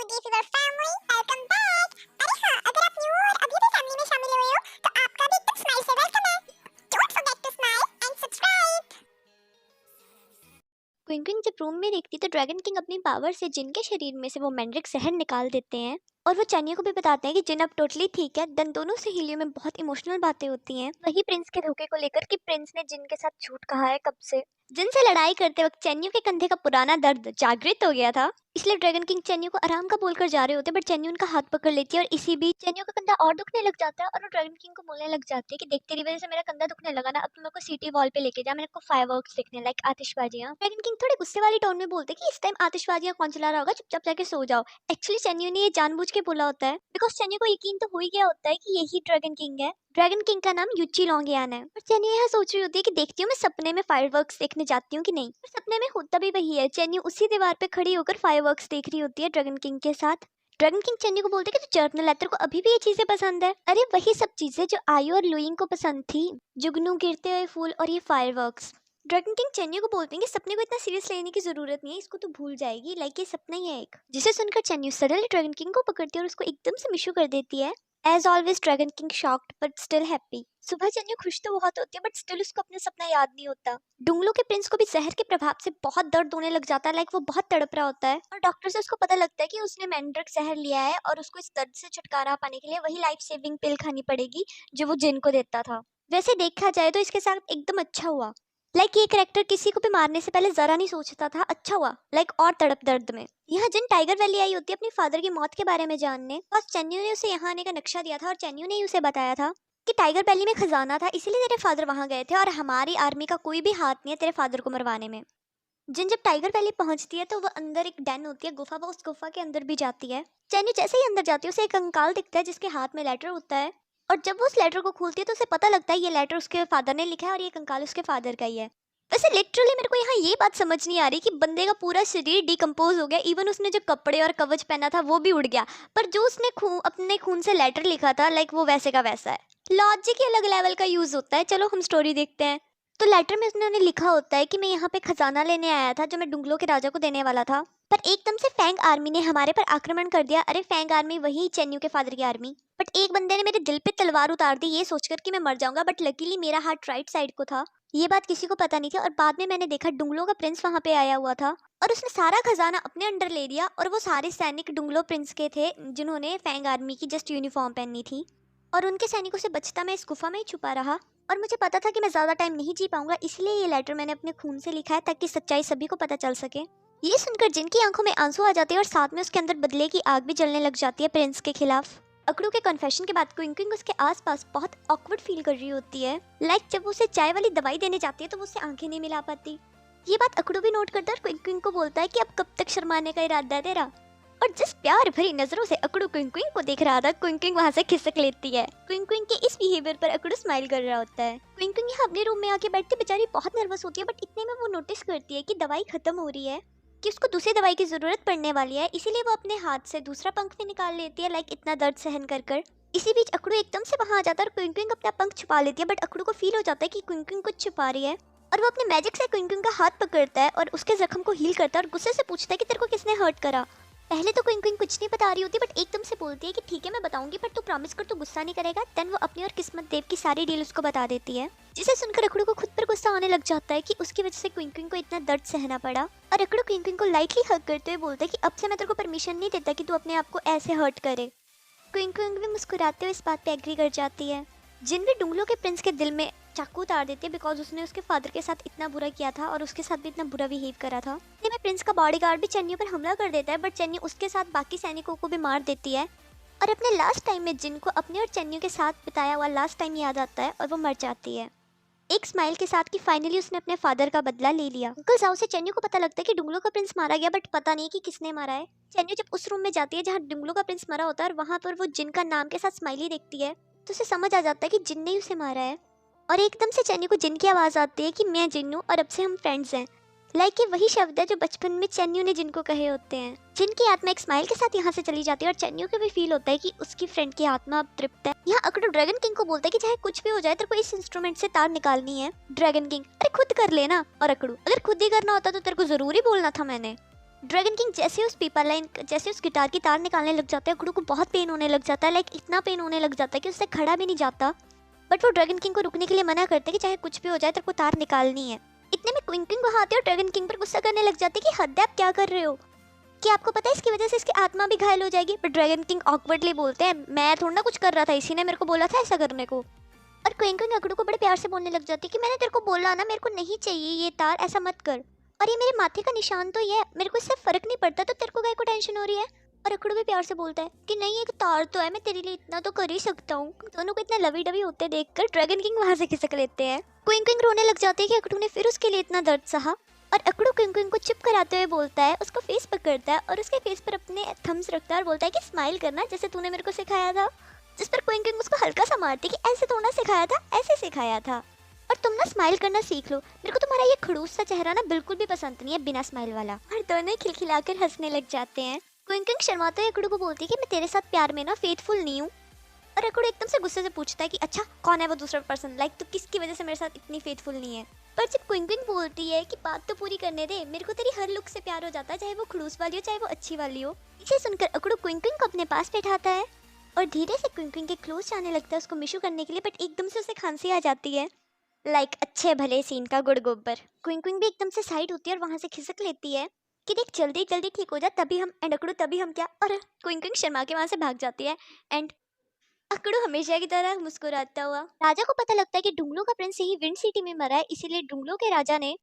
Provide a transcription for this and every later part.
जी fever family, welcome back. अरे हाँ, अगर आप न्यू और अभी भी फैमिली में शामिल हुए हो तो आपका भी एकदम स्माइल से वेलकम है। Don't forget to smile and subscribe. क्विंकविंग जब रूम में देखती तो ड्रैगन किंग अपनी पावर से जिन के शरीर में से वो मैंड्रिक जहर निकाल देते हैं और वो चैनिया को भी बताते हैं कि जिन अब टोटली ठीक है। देन दोनों सहेलियों में बहुत इमोशनल बातें होती हैं वही प्रिंस के धोखे को लेकर कि प्रिंस ने जिन के साथ झूठ कहा है कब से। जिन से लड़ाई करते वक्त चैनियों के कंधे का पुराना दर्द जागृत हो गया था, इसलिए ड्रैगन किंग चैनियों को आराम का बोलकर जा रहे होते बट चैनियो उनका हाथ पकड़ लेती है और इसी बीच चैनियो का कंधा और दुखने लग जाता है और वो ड्रैगन किंग को बोलने लग जाती है कि देख तेरी वजह से मेरा कंधा दुखने लगा ना, अब तुम मेरे को सिटी वॉल पे लेके जा, मेरे को फायरवर्क्स देखने लाइक आतिशबाजियां। ड्रैगन किंग थोड़े गुस्से वाली टोन में बोलते कि इस टाइम आतिशबाजियां कौन चला रहा होगा, चुपचाप जाके सो जाओ। एक्चुअली चैनियो ने ये जानबूझ के बोला होता है बिकॉज चैनियो को यकीन तो हो ही गया होता है कि यही ड्रैगन किंग है। ड्रैगन किंग का नाम युची लोंगियान है और चैनियो यहाँ सोच रही होती है कि देखती हूँ मैं सपने में फायरवर्क्स देखने जाती हूँ कि नहीं, पर सपने में होता भी वही है। चैनियो उसी दीवार पे खड़ी होकर फायरवर्क्स देख रही होती है ड्रैगन किंग के साथ। ड्रैगन किंग चैनियो को बोलते कि तू जर्नल है, तेरे को अभी भी ये चीजें पसंद है। अरे वही सब चीजें जो आयु और लुइंग को पसंद थी, जुगनू, गिरते हुए फूल और ये फायरवर्क्स। ड्रैगन किंग चैनियो को बोलते हैं कि सपने को इतना सीरियस लेने की जरूरत नहीं है, इसको तो भूल जाएगी, लाइक ये सपना ही है एक। जिसे सुनकर चैनियो सडनली ड्रैगन किंग को पकड़ती है और उसको एकदम से मिशू कर देती है। As always dragon king shocked but still happy. सुबह चैनियो खुश तो बहुत होती है बट स्टिल उसको अपना सपना याद नहीं होता। डुंगलो के प्रिंस को भी जहर के प्रभाव से बहुत दर्द होने लग जाता है, लाइक वो बहुत तड़प रहा होता है और डॉक्टर से उसको पता लगता है कि उसने मैंड्रिक जहर लिया है और उसको इस दर्द से छुटकारा पाने के लिए वही लाइफ सेविंग पिल खानी पड़ेगी जो वो जिन को देता था। वैसे देखा जाए तो इसके साथ एकदम अच्छा हुआ, लाइक ये कैरेक्टर किसी को भी मारने से पहले जरा नहीं सोचता था, अच्छा हुआ लाइक और तड़प दर्द में। यहाँ जिन टाइगर वैली आई होती है अपने फादर की मौत के बारे में जानने, बस चैनियो ने उसे यहाँ आने का नक्शा दिया था और चैनियो ने ही उसे बताया था कि टाइगर वैली में खजाना था, इसीलिए तेरे फादर वहां गए थे और हमारी आर्मी का कोई भी हाथ नहीं है तेरे फादर को मरवाने में। जिन जब टाइगर वैली पहुंचती है तो वो अंदर एक डैन होती है गुफा, वो उस गुफा के अंदर भी जाती है। चैनी जैसे ही अंदर जाती है उसे एक कंकाल दिखता है जिसके हाथ में लेटर होता है और जब वो उस लेटर को खोलती है तो उसे पता लगता है ये लेटर उसके फादर ने लिखा है और ये कंकाल उसके फादर का ही है। वैसे लिटरली मेरे को यहाँ ये बात समझ नहीं आ रही कि बंदे का पूरा शरीर डिकम्पोज हो गया, इवन उसने जो कपड़े और कवच पहना था वो भी उड़ गया, पर जो उसने अपने खून से लेटर लिखा था लाइक वो वैसे का वैसा है। लॉजिक ही अलग लेवल का यूज होता है। चलो हम स्टोरी देखते हैं। तो लेटर में उसने लिखा होता है कि मैं यहाँ पे खजाना लेने आया था जो मैं डुंगलो के राजा को देने वाला था, पर एकदम से फैंग आर्मी ने हमारे पर आक्रमण कर दिया। अरे फैंग आर्मी वही चेन्यू के फादर की आर्मी। बट एक बंदे ने मेरे दिल पे तलवार उतार दी ये सोचकर कि मैं मर जाऊंगा, बट लकीली मेरा हाथ राइट साइड को था। ये बात किसी को पता नहीं थी और बाद में मैंने देखा डुंगलो का प्रिंस वहां पे आया हुआ था और उसने सारा खजाना अपने अंडर ले लिया और वो सारे सैनिक डुंगलो प्रिंस के थे जिन्होंने फैंग आर्मी की जस्ट यूनिफॉर्म पहनी थी और उनके सैनिकों से बचता मैं इस गुफा में ही छुपा रहा और मुझे पता था कि मैं ज्यादा टाइम नहीं जी पाऊंगा, इसलिए ये लेटर मैंने अपने खून से लिखा है ताकि सच्चाई सभी को पता चल सके। ये सुनकर जिनकी आंखों में आंसू आ जाते हैं और साथ में उसके अंदर बदले की आग भी जलने लग जाती है प्रिंस के खिलाफ। अकड़ू के कन्फेशन के बाद क्विंकविंग उसके आसपास बहुत ऑकवर्ड फील कर रही होती है, लाइक जब वो उसे चाय वाली दवाई देने जाती है तो वो उससे आंखें नहीं मिला पाती। ये बात अकड़ू भी नोट करता है और क्विंकविंग को बोलता है कि अब कब तक शर्माने का इरादा है तेरा। और जिस प्यार भरी नजरों से अकड़ू क्विंकविंग को देख रहा था, क्विंकविंग वहां से खिसक लेती है। क्विंकविंग के इस बिहेवियर पर अकड़ू स्माइल कर रहा होता है। क्विंकविंग यहाँ अपने रूम में आके बैठती बेचारी बहुत नर्वस होती है, बट इतने में वो नोटिस करती है कि दवाई खत्म हो रही है, कि उसको दूसरी दवाई की जरूरत पड़ने वाली है, इसीलिए वो अपने हाथ से दूसरा पंख भी निकाल लेती है लाइक इतना दर्द सहन कर कर। इसी बीच अकड़ू एकदम से वहां आ जाता है और क्विंकविंग अपना पंख छुपा लेती है, बट अकड़ू को फील हो जाता है कि क्विंकविंग कुछ छुपा रही है और वो अपने मैजिक से क्विंकविंग का हाथ पकड़ता है और उसके जख्म को हील करता है और गुस्से से पूछता है कि तेरे को किसने हर्ट करा। पहले तो क्विंकविंग कुछ नहीं बता रही होती बट एकदम से बोलती है कि ठीक है मैं बताऊंगी, पर तू प्रॉमिस कर तू गुस्सा नहीं करेगा। देन वो अपनी और किस्मत देव की सारी डील उसको बता देती है, जिसे सुनकर अकड़ू को खुद पर गुस्सा आने लग जाता है कि उसकी वजह से क्विंकविंग को इतना दर्द सहना पड़ा। और अकड़ू क्विंकविंग को लाइटली हग करते हुए बोलता है कि अब से मैं तेरे को परमिशन नहीं देता कि तू अपने आप को ऐसे हर्ट करे। क्विंकविंग भी मुस्कुराते हुए इस बात पे एग्री कर जाती है। जिन भी डुंगलो के प्रिंस के दिल में चाकू उतार देती है बिकॉज उसने उसके फादर के साथ इतना बुरा किया था और उसके साथ भी इतना बुरा बिहेव करा था। इतने में प्रिंस का बॉडीगार्ड भी चेन्नई पर हमला कर देता है, बट चेन्नई उसके साथ बाकी सैनिकों को भी मार देती है और अपने लास्ट टाइम में जिनको अपने और चेन्नई के साथ बिताया हुआ लास्ट टाइम याद आता है और वो मर जाती है एक स्माइल के साथ कि फाइनली उसने अपने फादर का बदला ले लिया। अंकल जाओ से चेन्नई को पता लगता है कि डुंगलो का प्रिंस मारा गया, बट पता नहीं कि किसने मारा है। चेन्नई जब उस रूम में जाती है जहाँ डुंगलो का प्रिंस मरा होता है और वहाँ पर वो जिन का नाम के साथ स्माइली देखती है तो उसे समझ आ जाता है कि जिन ने ही उसे मारा है और एकदम से चेन्नई को जिन की आवाज़ आती है कि मैं जिन हूँ और अब से हम फ्रेंड्स हैं। लाइक ये वही शब्द है जो बचपन में चेन्नई ने जिनको कहे होते हैं। जिनकी आत्मा एक स्माइल के साथ यहाँ से चली जाती है और चेन्नई को भी फील होता है कि उसकी फ्रेंड की आत्मा अब तृप्त है। यहाँ अकड़ू ड्रैगन किंग को बोलता है कि चाहे कुछ भी हो जाए तेरे को इस इंस्ट्रूमेंट से तार निकालनी है। ड्रैगन किंग अरे खुद कर लेना, और अकड़ू अगर खुद ही करना होता तो तेरे को जरूरी बोलना था मैंने। ड्रैगन किंग जैसे उस गिटार की तार निकालने लग जाता है, अकड़ू को बहुत पेन होने लग जाता है, लाइक इतना पेन होने लग जाता है कि उससे खड़ा भी नहीं जाता। बट वो ड्रैगन किंग को रुकने के लिए मना करते हैं कि चाहे कुछ भी हो जाए तेरे को तार निकालनी है। इतने में क्विंग किंग वहाँ आते हैं और ड्रैगन किंग पर गुस्सा करने लग जाते हैं कि हद है, आप क्या कर रहे हो, कि आपको पता है इसकी वजह से इसकी आत्मा भी घायल हो जाएगी। पर ड्रैगन किंग ऑकवर्डली बोलते हैं, मैं थोड़ा ना कुछ कर रहा था, इसी ने मेरे को बोला था ऐसा करने को। और क्विंग किंग अकड़ू को बड़े प्यार से बोलने लग जाती है कि मैंने तेरे को बोला ना, मेरे को नहीं चाहिए ये तार, ऐसा मत कर। और ये मेरे माथे का निशान तो ये है, मेरे को इससे फर्क नहीं पड़ता, तो तेरे को काय को टेंशन हो रही है। और अकड़ू भी प्यार से बोलता है कि नहीं, एक तार तो है, मैं तेरे लिए इतना तो कर ही सकता हूँ। दोनों को इतना लवी डवी होते देखकर ड्रैगन किंग वहां से खिसक लेते हैं। क्विंग किंग रोने लग जाती है कि अकड़ू ने फिर उसके लिए इतना दर्द सहा। और अकड़ू क्विंग किंग को चुप कराते हुए बोलता है, उसका फेस पकड़ता है और उसके फेस पर अपने थम्स रखता है और बोलता है कि स्माइल करना जैसे तूने मेरे को सिखाया था। जिस पर क्विंग किंग उसको हल्का सा मारती कि ऐसे थोड़ा सिखाया था, ऐसे सिखाया था, और तुम ना स्माइल करना सीख लो, मेरे को तुम्हारा ये खड़ूस सा चेहरा ना बिल्कुल भी पसंद नहीं है बिना स्माइल वाला। और दोनों खिलखिलाकर हंसने लग जाते हैं। क्विंग किंग शर्माते हुए अकड़ू को बोलती है कि मैं तेरे साथ प्यार में ना फेथफुल नहीं हूँ। और अकड़ू एकदम से गुस्से से पूछता है कि अच्छा कौन है वो दूसरा पर्सन, लाइक तो किसकी वजह से मेरे साथ इतनी फेथफुल नहीं है। पर जब क्विंग किंग बोलती है कि बात तो पूरी करने दे, मेरे को तेरी हर लुक से प्यार हो जाता है, चाहे वो खड़ूस वाली हो चाहे वो अच्छी वाली हो। इसे सुनकर अकड़ू क्विंग किंग को अपने पास बैठाता है और धीरे से क्विंग किंग के क्लोज जाने लगता है उसको मिशू करने के लिए। बट एकदम से उसे खांसी आ जाती है, लाइक अच्छे भले सीन का गुड़ गोबर। क्विंग क्विंग भी एकदम से साइड होती है और वहां से खिसक लेती है कि देख जल्दी जल्दी ठीक हो जा, तभी हम एंड अकड़ू तभी हम क्या। और क्विंग क्विंग शर्मा के वहां से भाग जाती है एंड अकड़ू हमेशा की तरह मुस्कुराता हुआ। राजा को पता लगता है कि डुंगलों का प्रिंस यही विंड सिटी में मरा है, इसीलिए डुंगलों के राजा ने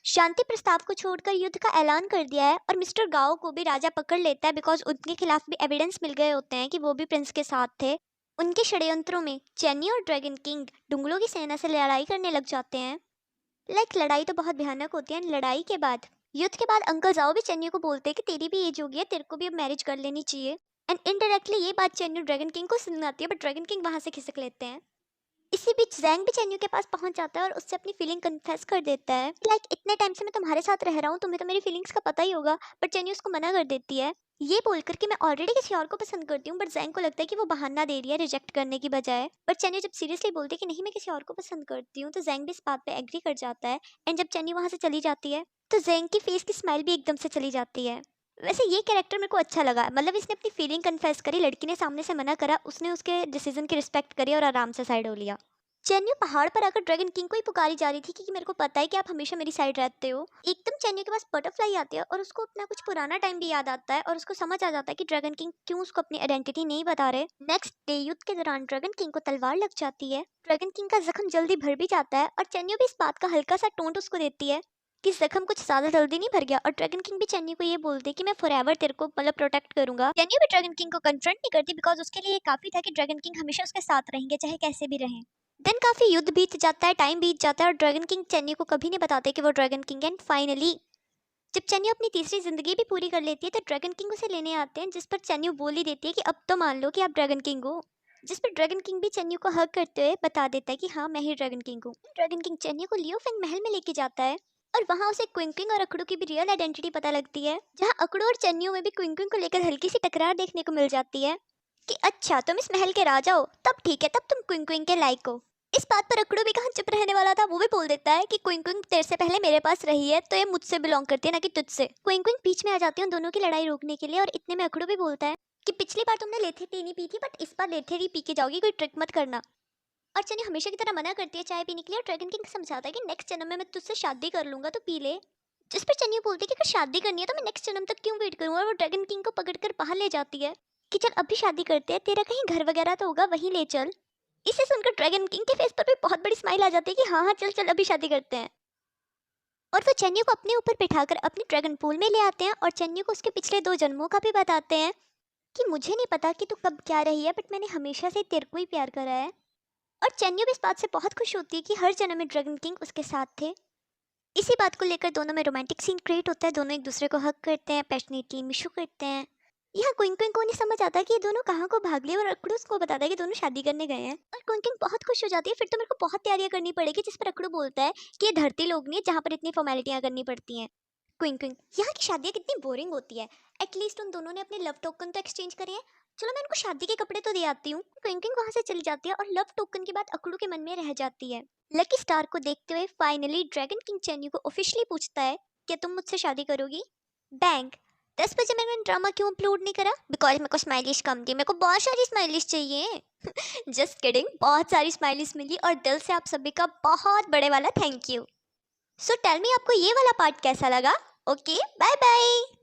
शांति प्रस्ताव को छोड़कर युद्ध का ऐलान कर दिया है। और मिस्टर गाओ को भी राजा पकड़ लेता है बिकॉज उनके खिलाफ भी एविडेंस मिल गए होते हैं कि वो भी प्रिंस के साथ थे। उनके षड्यंत्रों में चेन्नी और ड्रैगन किंग डुंगलों की सेना से लड़ाई करने लग जाते हैं। लाइक लड़ाई तो बहुत भयानक होती है। लड़ाई के बाद, युद्ध के बाद अंकल जाओ भी चेन्नई को बोलते हैं कि तेरी भी एज हो गई है, तेरे को भी अब मैरिज कर लेनी चाहिए। एंड इनडायरेक्टली ये बात चेन्नई ड्रैगन किंग को सुनाती है, बट ड्रैगन किंग वहां से खिसक लेते हैं। इसी बीच जैंग भी चेन्नई के पास पहुंच जाता है और उससे अपनी फीलिंग कन्फेस कर देता है, लाइक इतने टाइम से मैं तुम्हारे साथ रह रहा हूँ, तुम्हें तो मेरी फीलिंग्स का पता ही होगा। बट चेन्नई उसको मना कर देती है, ये बोलकर कि मैं ऑलरेडी किसी और को पसंद करती हूँ। बट जैंग को लगता है कि वो बहाना दे रही है रिजेक्ट करने की बजाय। बट चेन्नई जब सीरियसली बोलती है कि नहीं मैं किसी और को पसंद करती हूँ, तो जैंग भी इस बात पे एग्री कर जाता है। एंड जब चेन्नई वहां से चली जाती है तो जैंग की फेस की स्माइल भी एकदम से चली जाती है। वैसे ये कैरेक्टर मेरे को अच्छा लगा, मतलब इसने अपनी फीलिंग कन्फेस करी, लड़की ने सामने से मना करा, उसने उसके डिसीजन की रिस्पेक्ट करी और आराम से साइड हो लिया। चेन्नई पहाड़ पर आकर ड्रैगन किंग को ही पुकारी जा रही थी कि मेरे को पता है कि आप हमेशा मेरी साइड रहते हो। एकदम चेन्नई के पास बटरफ्लाई आती है और उसको अपना कुछ पुराना टाइम भी याद आता है और उसको समझ आ जाता है कि ड्रैगन किंग क्यों उसको अपनी आइडेंटिटी नहीं बता रहे। नेक्स्ट डे युद्ध के दौरान ड्रैगन किंग को तलवार लग जाती है। ड्रैगन किंग का जख्म जल्दी भर भी जाता है और चेन्नई भी इस बात का हल्का सा टोंट उसको देती है कि जख्म कुछ ज्यादा जल्दी नहीं भर गया। और ड्रैगन किंग भी चेन्नई को ये बोलते हैं कि मैं फॉरएवर तेरे को मतलब प्रोटेक्ट करूंगा। चेन्नई भी ड्रैगन किंग को कन्फ्रंट नहीं करती बिकॉज उसके लिए ये काफी था कि ड्रैगन किंग हमेशा उसके साथ रहेंगे चाहे कैसे भी रहें। देन काफी युद्ध बीत जाता है, टाइम बीत जाता है और ड्रैगन किंग चेन्नई को कभी नहीं बताते कि वो ड्रैगन किंग है। एंड फाइनली जब चेन्नई अपनी तीसरी जिंदगी भी पूरी कर लेती है तो ड्रैगन किंग उसे लेने आते हैं, जिस पर चेन्नई बोल ही देती है कि अब तो मान लो कि आप ड्रैगन किंग हो। जिस पर ड्रैगन किंग भी चेन्नई को हक करते हुए बता देता है कि हाँ मैं ही ड्रैगन किंग हूँ। ड्रैगन किंग चेन्नई को लियो फेंग महल में लेके जाता है और वहां उसे क्विंग किंग और अकड़ू की भी रियल आइडेंटिटी पता लगती है, जहाँ अकड़ू और चेन्नई में भी क्विंग किंग को लेकर हल्की सी टकरार देखने को मिल जाती है कि अच्छा तुम इस महल के राजा हो, तब ठीक है, तब तुम क्विंग किंग के लायक हो। इस बात पर अकड़ू भी कहाँ चुप रहने वाला था, वो भी बोल देता है कि क्विंग क्विंग तेरे से पहले मेरे पास रही है, तो ये मुझसे बिलोंग करती है ना कि तुझसे। क्विंग क्विंग बीच में आ जाती है उन दोनों की लड़ाई रोकने के लिए और इतने में अकड़ू भी बोलता है कि पिछली बार तुमने लेथेरी नहीं पी थी, बट इस बार लेथेरी पी के जाओगी, कोई ट्रिक मत करना। और चनी हमेशा की तरह मना करती है चाय पीने के लिए और ड्रैगन किंग समझाता है कि नेक्स्ट जन्म में मैं तुझसे शादी कर लूंगा तो पी ले। जिस पर चनी बोलती है कि अगर शादी करनी है तो मैं नेक्स्ट जन्म तक क्यों वेट करूँ, और वो ड्रैगन किंग को पकड़कर बाहर ले जाती है कि चल अभी शादी करते हैं, तेरा कहीं घर वगैरह तो होगा, वहीं ले चल। इसे सुनकर ड्रैगन किंग के फेस पर भी बहुत बड़ी स्माइल आ जाती है कि हाँ हाँ चल चल अभी शादी करते हैं। और वो चन्नी को अपने ऊपर बिठाकर अपनी ड्रैगन पूल में ले आते हैं और चन्नी को उसके पिछले 2 जन्मों का भी बताते हैं कि मुझे नहीं पता कि तू कब क्या रही है, बट मैंने हमेशा से तेरे को ही प्यार करा है। और चन्नी भी इस बात से बहुत खुश होती है कि हर जन्म में ड्रैगन किंग उसके साथ थे। इसी बात को लेकर दोनों में रोमांटिक सीन क्रिएट होता है, दोनों एक दूसरे को हक करते हैं, पैशनेटली मिशू करते हैं। यहाँ क्विंग क्विंग को नहीं समझ आता कि ये दोनों कहाँ को भाग लिए और अकड़ू उसको बताता है कि दोनों शादी करने गए हैं। और क्विंग क्विंग बहुत खुश हो जाती है, फिर तो मेरे को बहुत तैयारियां करनी पड़ेगी, जिस पर अकड़ू बोलता है कि ये धरती लोग नहीं है जहाँ पर इतनी फॉर्मेलिटियां करनी पड़ती हैं। क्विंग क्विंग यहाँ की शादियाँ कितनी बोरिंग होती है, एटलीस्ट उन दोनों ने अपने लव टोकन तो एक्सचेंज करे हैं, चलो मैं उनको शादी के कपड़े तो दे आती हूँ। क्विंग क्विंग वहां से चली जाती है और लव टोकन की बात अकड़ू के मन में रह जाती है। लकी स्टार को देखते हुए फाइनली ड्रैगन किंग चेन्नई को ऑफिशियली पूछता है कि तुम मुझसे शादी करोगी। बैंक 10 बजे मैंने ड्रामा क्यों अपलोड नहीं करा? बिकॉज मेरे को स्माइलिश कम थी, मेरे को बहुत सारी स्माइलिश चाहिए। जस्ट किडिंग, बहुत सारी स्माइलिश मिली और दिल से आप सभी का बहुत बड़े वाला thank you. So tell me, आपको ये वाला पार्ट कैसा लगा? Okay, bye bye.